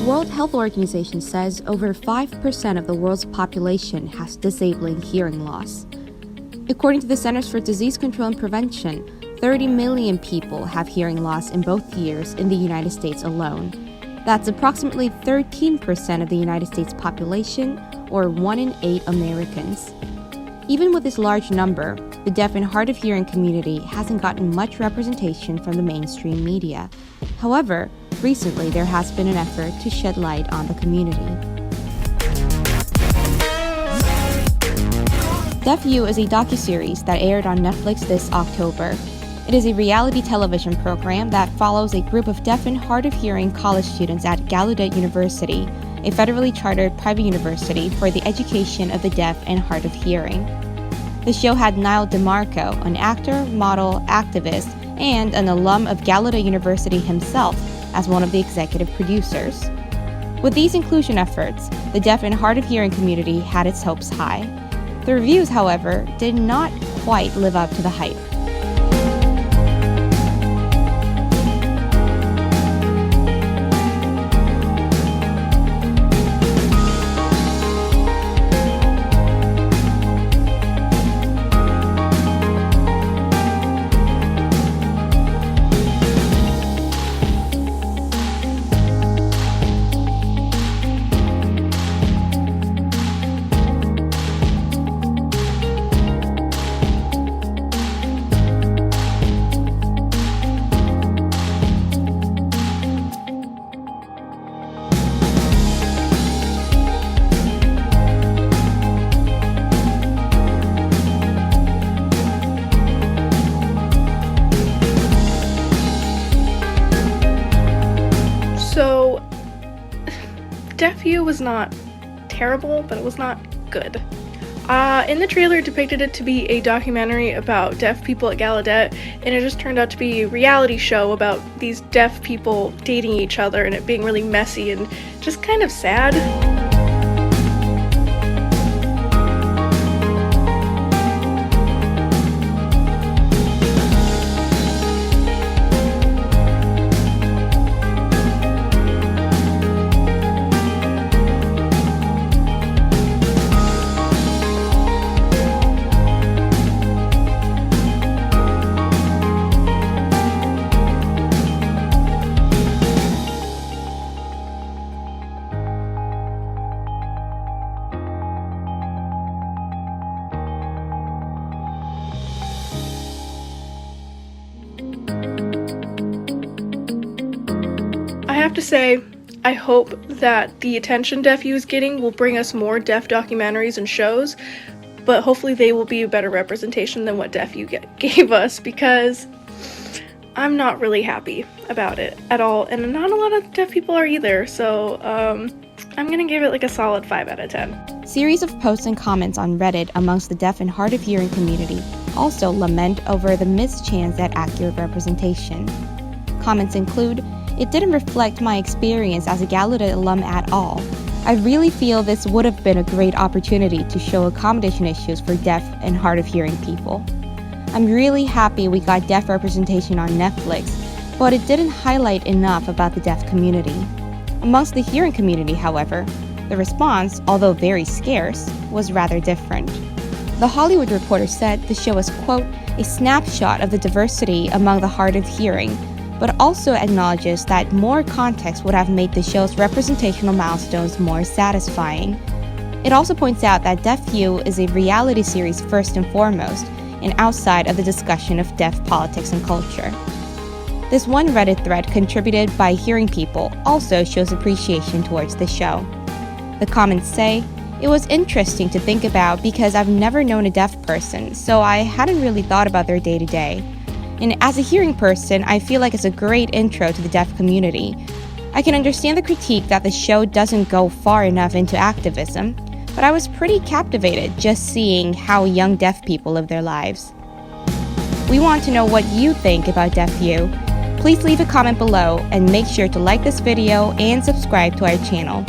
World Health Organization says over 5% of the world's population has disabling hearing loss. According to the Centers for Disease Control and Prevention, 30 million people have hearing loss in both years in the United States alone. That's approximately 13% of the United States population, or 1 in 8 Americans. Even with this large number, the deaf and hard of hearing community hasn't gotten much representation from the mainstream media. However, recently there has been an effort to shed light on the community. Deaf U is a docuseries that aired on Netflix this October. It is a reality television program that follows a group of deaf and hard of hearing college students at Gallaudet University, a federally chartered private university for the education of the deaf and hard of hearing. The show had Niall DeMarco, an actor, model, activist, and an alum of Gallaudet University himself, as one of the executive producers. With these inclusion efforts, the deaf and hard of hearing community had its hopes high. The reviews, however, did not quite live up to the hype. So, Deaf U was not terrible, but it was not good. In the trailer, it depicted it to be a documentary about deaf people at Gallaudet, and it just turned out to be a reality show about these deaf people dating each other and it being really messy and just kind of sad. I have to say, I hope that the attention Deaf U is getting will bring us more deaf documentaries and shows, but hopefully they will be a better representation than what Deaf U gave us, because I'm not really happy about it at all, and not a lot of deaf people are either, so I'm gonna give it like a solid 5 out of 10. Series of posts and comments on Reddit amongst the deaf and hard of hearing community also lament over the missed chance at accurate representation. Comments include, "It didn't reflect my experience as a Gallaudet alum at all. I really feel this would have been a great opportunity to show accommodation issues for deaf and hard of hearing people. I'm really happy we got deaf representation on Netflix, but it didn't highlight enough about the deaf community." Amongst the hearing community, however, the response, although very scarce, was rather different. The Hollywood Reporter said the show was, quote, "a snapshot of the diversity among the hard of hearing," but also acknowledges that more context would have made the show's representational milestones more satisfying. It also points out that Deaf U is a reality series first and foremost, and outside of the discussion of deaf politics and culture. This one Reddit thread contributed by hearing people also shows appreciation towards the show. The comments say, "It was interesting to think about because I've never known a deaf person, so I hadn't really thought about their day-to-day. And as a hearing person, I feel like it's a great intro to the deaf community. I can understand the critique that the show doesn't go far enough into activism, but I was pretty captivated just seeing how young deaf people live their lives." We want to know what you think about Deaf U. Please leave a comment below and make sure to like this video and subscribe to our channel.